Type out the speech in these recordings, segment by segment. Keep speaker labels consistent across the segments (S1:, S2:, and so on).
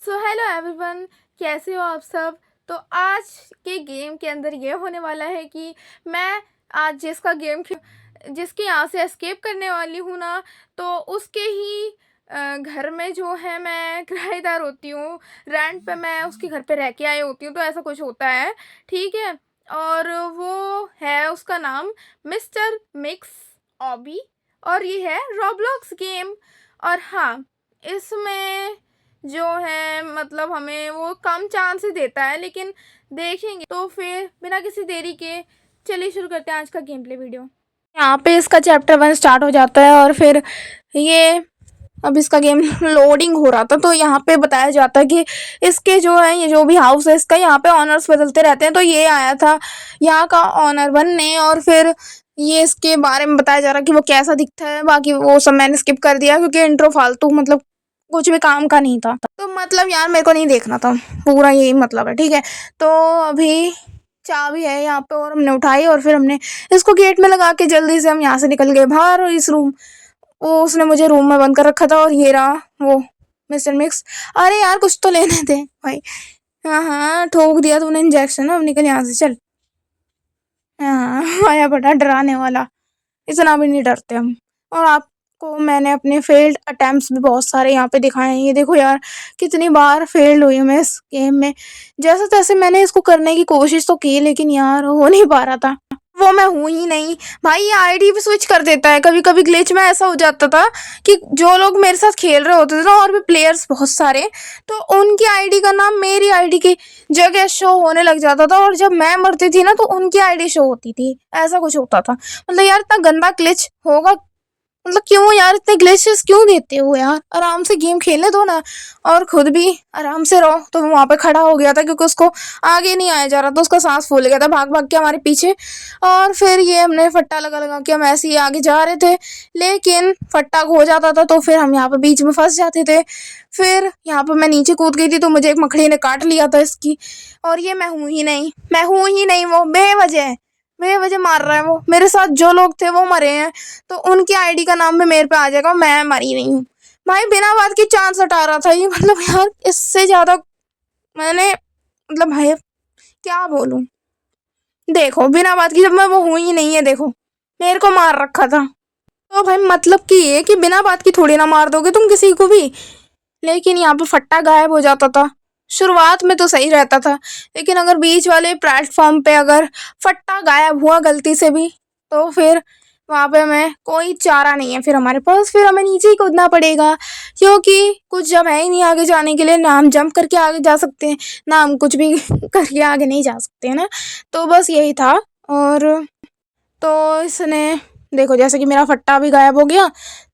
S1: So hello everyone, कैसे हो आप सब। तो आज के गेम के अंदर ये होने वाला है कि मैं आज जिसके यहाँ से एस्केप करने वाली हूँ ना, तो उसके ही घर में जो है मैं किराएदार होती हूँ। रेंट पे मैं उसके घर पे रह के आई होती हूँ, तो ऐसा कुछ होता है, ठीक है। और वो है, उसका नाम मिस्टर मिक्स ऑबी, और ये है रॉब्लॉक्स गेम। और हाँ, इसमें जो है मतलब हमें वो कम चांस ही देता है, लेकिन देखेंगे। तो फिर बिना किसी देरी के चलिए शुरू करते हैं आज का गेम प्ले वीडियो। यहाँ पे इसका चैप्टर 1 स्टार्ट हो जाता है और फिर ये अब इसका गेम लोडिंग हो रहा था, तो यहाँ पे बताया जाता है कि इसके जो है, ये जो भी हाउस है इसका, यहाँ पे ऑनर्स बदलते रहते हैं। तो ये आया था यहाँ का ऑनर बनने, और फिर ये इसके बारे में बताया जा रहा है कि वो कैसा दिखता है। बाकी वो सब मैंने स्किप कर दिया क्योंकि इंट्रो फालतू, मतलब कुछ भी काम का नहीं था। तो मतलब यार मेरे को नहीं देखना था, पूरा यही मतलब है, ठीक है। तो अभी चाबी है यहाँ पे और हमने उठाई और फिर हमने इसको गेट में लगा के जल्दी से हम यहाँ से निकल गए बाहर। और इस रूम, वो उसने मुझे रूम में बंद कर रखा था। और ये रहा वो मिस्टर मिक्स। अरे यार कुछ तो लेने दे भाई। हाँ हाँ, ठोक दिया तूने इंजेक्शन, अब निकल यहाँ से चल। हाँ आया बड़ा डराने वाला, इतना भी नहीं डरते हम। और आपको मैंने अपने फेल्ड अटेम्प्ट्स भी बहुत सारे यहाँ पे दिखाए हैं। ये देखो यार, कितनी बार फेल्ड हुई हूँ मैं इस गेम में। जैसे तैसे मैंने इसको करने की कोशिश तो की, लेकिन यार हो नहीं पा रहा था। वो मैं हूँ ही नहीं भाई। ये आईडी भी स्विच कर देता है कभी कभी। ग्लिच में ऐसा हो जाता था कि जो लोग मेरे साथ खेल रहे होते थे ना, और भी प्लेयर्स बहुत सारे, तो उनकी आईडी का नाम मेरी आईडी की जगह शो होने लग जाता था। और जब मैं मरती थी ना, तो उनकी आईडी शो होती थी। ऐसा कुछ होता था। मतलब यार इतना गंदा ग्लिच होगा, मतलब क्यों यार इतने ग्लिचेस क्यों देते हो यार। आराम से गेम खेलने दो ना, और खुद भी आराम से रहो। तो वो वहाँ पे खड़ा हो गया था क्योंकि उसको आगे नहीं आया जा रहा था, उसका सांस फूल गया था भाग भाग के हमारे पीछे। और फिर ये हमने फट्टा लगा लगा के हम ऐसे ही आगे जा रहे थे, लेकिन फट्टा खो जाता था तो फिर हम यहाँ पे बीच में फंस जाते थे। फिर यहाँ पे मैं नीचे कूद गई थी तो मुझे एक मकड़ी ने काट लिया था इसकी। और ये मैं हूँ ही नहीं, मैं हूँ ही नहीं। वो बेवजह बेवजह मार रहा है। वो मेरे साथ जो लोग थे वो मरे हैं, तो उनकी आईडी का नाम भी मेरे पे आ जाएगा। मैं मरी नहीं हूँ भाई, बिना बात की चांस हटा रहा था ये। मतलब यार इससे ज्यादा मैंने, मतलब भाई क्या बोलूं। देखो बिना बात की, जब मैं वो हूं ही नहीं है, देखो मेरे को मार रखा था। तो भाई मतलब कि ये कि बिना बात की थोड़ी ना मार दोगे तुम किसी को भी। लेकिन यहाँ पे फट्टा गायब हो जाता था। शुरुआत में तो सही रहता था, लेकिन अगर बीच वाले प्लेटफॉर्म पे अगर फट्टा गायब हुआ गलती से भी, तो फिर वहाँ पे हमें कोई चारा नहीं है फिर हमारे पास। फिर हमें नीचे ही कूदना पड़ेगा, क्योंकि कुछ जब है ही नहीं आगे जाने के लिए। ना हम जंप करके आगे जा सकते हैं, ना हम कुछ भी करके आगे नहीं जा सकते हैं ना। तो बस यही था। और तो इसने देखो, जैसे कि मेरा फट्टा भी गायब हो गया,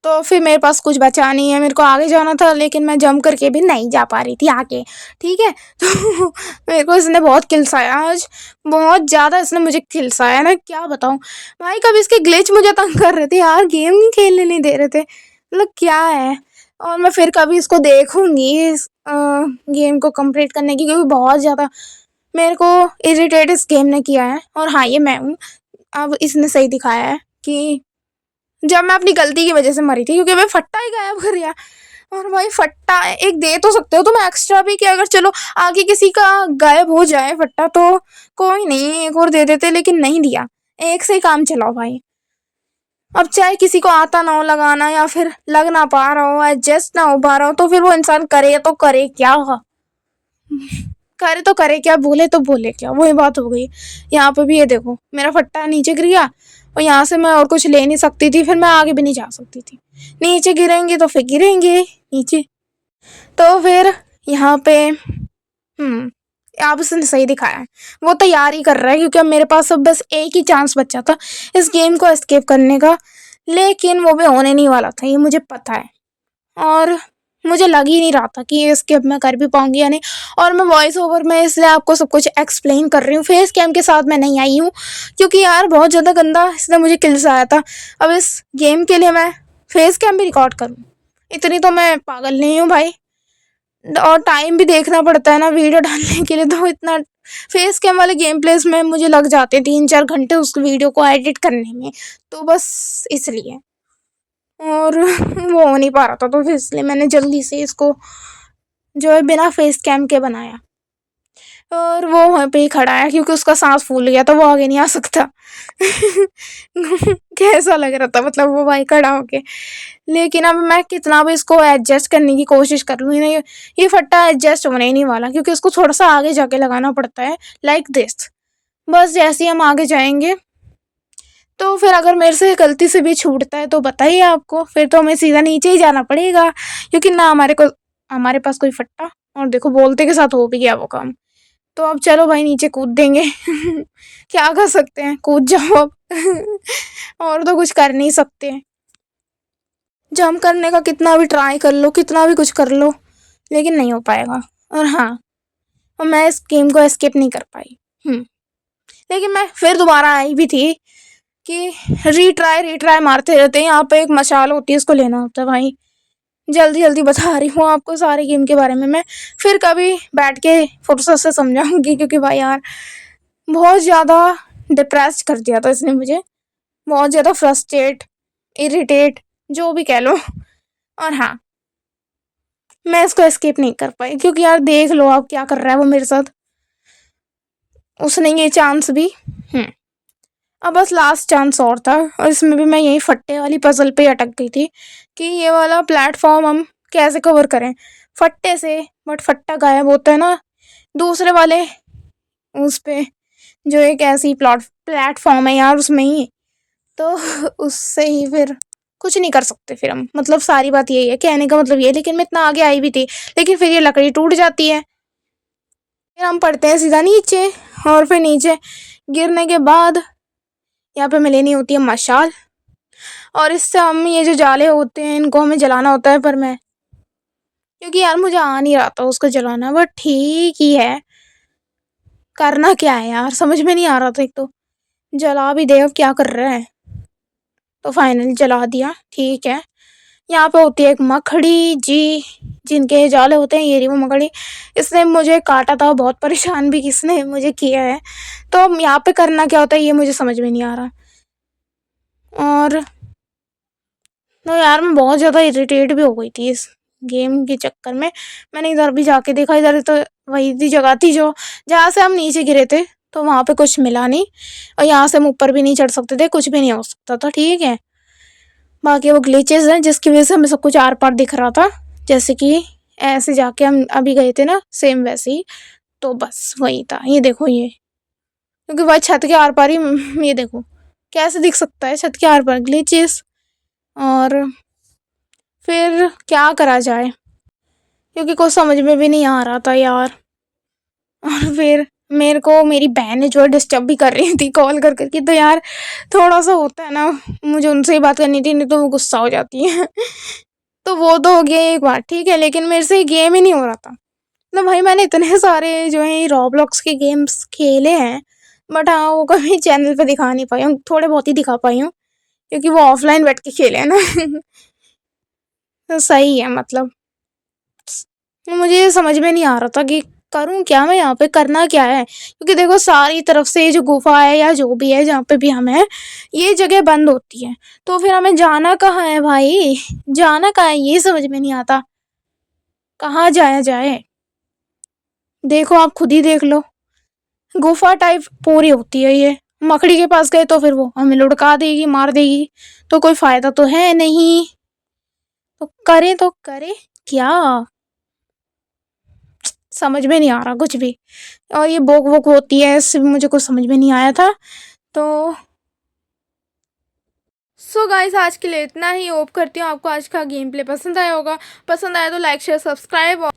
S1: तो फिर मेरे पास कुछ बचा नहीं है। मेरे को आगे जाना था, लेकिन मैं जंप करके भी नहीं जा पा रही थी आगे, ठीक है। तो मेरे को इसने बहुत खिलसाया आज, बहुत ज़्यादा इसने मुझे खिलसाया ना, क्या बताऊँ भाई। कभी इसके ग्लिच मुझे तंग कर रहे थे यार, गेम नहीं खेलने नहीं दे रहे थे, मतलब क्या है। और मैं फिर कभी इसको देखूंगी इस गेम को कंप्लीट करने की, क्योंकि बहुत ज़्यादा मेरे को इरिटेट इस गेम ने किया है। और हाँ, ये मैं हूँ। अब इसने सही दिखाया है कि जब मैं अपनी गलती की वजह से मरी थी, क्योंकि मैं फट्टा ही गायब कर दिया। और भाई फट्टा एक दे तो सकते हो तुम एक्स्ट्रा भी, कि अगर चलो आगे किसी का गायब हो जाए फट्टा तो कोई नहीं, एक और दे देते, लेकिन नहीं दिया। एक से ही काम चलाओ भाई। अब चाहे किसी को आता ना हो लगाना, या फिर लग ना पा रहा हो, एडजस्ट ना हो पा रहा हो, तो फिर वो इंसान करे तो करे क्या, करे तो करे क्या, बोले तो बोले क्या, वही बात हो गई। यहाँ पे भी ये देखो, मेरा फट्टा नीचे गिर गया, और यहाँ से मैं और कुछ ले नहीं सकती थी, फिर मैं आगे भी नहीं जा सकती थी। नीचे गिरेंगे तो फिर गिरेंगे नीचे। तो फिर यहाँ पे आप उसने सही दिखाया है, वो तैयारी कर रहा है, क्योंकि अब मेरे पास अब बस एक ही चांस बचा था इस गेम को एस्केप करने का। लेकिन वो भी होने नहीं वाला था, ये मुझे पता है। और मुझे लग ही नहीं रहा था कि ये स्किप मैं कर भी पाऊंगी या नहीं। और मैं वॉइस ओवर में इसलिए आपको सब कुछ एक्सप्लेन कर रही हूँ, फेस कैम के साथ मैं नहीं आई हूँ, क्योंकि यार बहुत ज़्यादा गंदा इसने मुझे किल्स आया था। अब इस गेम के लिए मैं फेस कैम भी रिकॉर्ड करूँ, इतनी तो मैं पागल नहीं हूँ भाई। और टाइम भी देखना पड़ता है ना वीडियो डालने के लिए, तो इतना फेस कैम वाले गेम प्लेस में मुझे लग जाते 3-4 घंटे उस वीडियो को एडिट करने में, तो बस इसलिए। और वो हो नहीं पा रहा था, तो फिर इसलिए मैंने जल्दी से इसको जो है बिना फेस कैम के बनाया, और वो वहाँ पे ही खड़ा है क्योंकि उसका सांस फूल गया तो वो आगे नहीं आ सकता। कैसा लग रहा था मतलब वो भाई खड़ा होके। लेकिन अब मैं कितना भी इसको एडजस्ट करने की कोशिश कर लूँ, ये फट्टा एडजस्ट होने ही नहीं वाला क्योंकि इसको थोड़ा सा आगे जाके लगाना पड़ता है, लाइक दिस। बस जैसे ही हम आगे जाएंगे तो फिर अगर मेरे से गलती से भी छूटता है तो बताइए आपको, फिर तो हमें सीधा नीचे ही जाना पड़ेगा क्योंकि ना हमारे पास कोई फट्टा, और देखो बोलते के साथ हो भी गया वो काम। तो अब चलो भाई नीचे कूद देंगे। क्या कर सकते हैं, कूद जाओ अब। और तो कुछ कर नहीं सकते। जंप करने का कितना भी ट्राई कर लो, कितना भी कुछ कर लो, लेकिन नहीं हो पाएगा। और हाँ, और मैं इस गेम को एस्केप नहीं कर पाई। लेकिन मैं फिर दोबारा आई भी थी कि रीट्राई मारते रहते हैं। यहाँ पे एक मशाल होती है, उसको लेना होता है भाई। जल्दी जल्दी बता रही हूँ आपको सारे गेम के बारे में। मैं फिर कभी बैठ के फुर्सत से समझाऊंगी क्योंकि भाई यार बहुत ज़्यादा डिप्रेस्ड कर दिया था इसने मुझे, बहुत ज़्यादा फ्रस्ट्रेट, इरिटेट, जो भी कह लो। और हाँ, मैं इसको एस्केप नहीं कर पाई क्योंकि यार देख लो आप क्या कर रहा है वो मेरे साथ। उसने ये चांस भी अब बस लास्ट चांस और था, और इसमें भी मैं यही फट्टे वाली पजल पे अटक गई थी कि ये वाला प्लेटफॉर्म हम कैसे कवर करें फट्टे से। बट फट्टा गायब होता है ना दूसरे वाले उस पे, जो एक ऐसी प्लेटफॉर्म है यार उसमें ही, तो उससे ही फिर कुछ नहीं कर सकते फिर हम। मतलब सारी बात यही है, कहने का मतलब ये है। लेकिन मैं इतना आगे आई भी थी, लेकिन फिर ये लकड़ी टूट जाती है, फिर हम पड़ते हैं सीधा नीचे। और फिर नीचे गिरने के बाद यहाँ पे हमें लेनी होती है मशाल, और इससे हम ये जो जाले होते हैं इनको हमें जलाना होता है। पर मैं, क्योंकि यार मुझे आ नहीं रहा था उसको जलाना, बट ठीक ही है, करना क्या है यार, समझ में नहीं आ रहा था। एक तो जला भी दे, अब क्या कर रहा है। तो फाइनली जला दिया, ठीक है। यहाँ पे होती है एक मकड़ी जी, जिनके जाले होते हैं, ये रही वो मकड़ी। इसने मुझे काटा था, बहुत परेशान भी किसने मुझे किया है। तो अब यहाँ पे करना क्या होता है ये मुझे समझ में नहीं आ रहा। और तो यार मैं बहुत ज़्यादा इरिटेट भी हो गई थी इस गेम के चक्कर में। मैंने इधर भी जाके देखा, इधर तो वही थी जगह थी जो जहाँ से हम नीचे गिरे थे, तो वहाँ पे कुछ मिला नहीं। और यहाँ से हम ऊपर भी नहीं चढ़ सकते थे, कुछ भी नहीं हो सकता था, ठीक है। बाकी वो ग्लिचेस हैं जिसकी वजह से हमें सब कुछ आर पार दिख रहा था, जैसे कि ऐसे जाके हम अभी गए थे ना, सेम वैसे ही। तो बस वही था, ये देखो ये, क्योंकि वह छत के आर पार ही ये देखो कैसे दिख सकता है छत के आर पार ग्लिचेस। और फिर क्या करा जाए क्योंकि कुछ समझ में भी नहीं आ रहा था यार। और फिर मेरे को मेरी बहन ने जो है डिस्टर्ब भी कर रही थी कॉल कर करके, तो यार थोड़ा सा होता है ना, मुझे उनसे ही बात करनी थी, नहीं तो वो गुस्सा हो जाती है। तो वो तो हो गया एक बार, ठीक है। लेकिन मेरे से गेम ही नहीं हो रहा था। मतलब भाई मैंने इतने सारे जो है रॉब्लॉक्स के गेम्स खेले हैं, बट हाँ वो कभी चैनल पे दिखा नहीं पाई हूँ, थोड़े बहुत ही दिखा पाई हूँ क्योंकि वो ऑफलाइन बैठ के खेले हैं ना। तो सही है मतलब। मुझे समझ में नहीं आ रहा था कि करूँ क्या, मैं यहाँ पे करना क्या है, क्योंकि देखो सारी तरफ से ये जो गुफा है या जो भी है जहाँ पे भी हम हैं, ये जगह बंद होती है। तो फिर हमें जाना कहाँ है भाई, जाना कहाँ है ये समझ में नहीं आता, कहाँ जाया जाए। देखो आप खुद ही देख लो, गुफा टाइप पूरी होती है ये। मकड़ी के पास गए तो फिर वो हमें लुढ़का देगी, मार देगी, तो कोई फायदा तो है नहीं। तो करे क्या, समझ में नहीं आ रहा कुछ भी। और ये बोक वोक होती है, इससे भी मुझे कुछ समझ में नहीं आया था। तो सो गाइस आज के लिए इतना ही। होप करती हूँ आपको आज का गेम प्ले पसंद आया होगा। पसंद आया तो लाइक शेयर सब्सक्राइब।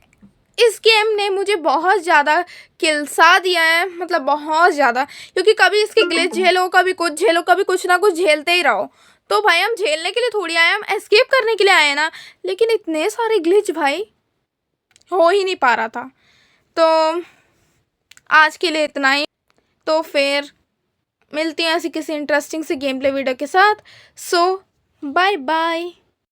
S1: इस गेम ने मुझे बहुत ज़्यादा किलसा दिया है, मतलब बहुत ज़्यादा, क्योंकि कभी इसकी ग्लिच झेलो, कभी कुछ झेलो, कभी कुछ ना कुछ झेलते ही रहो। तो भाई हम झेलने के लिए थोड़ी आए, हम एस्केप करने के लिए आए ना। लेकिन इतने सारे ग्लिच भाई हो ही नहीं पा रहा था। तो आज के लिए इतना ही। तो फिर मिलती हैं ऐसी किसी इंटरेस्टिंग सी गेम प्ले वीडियो के साथ। सो बाय बाय।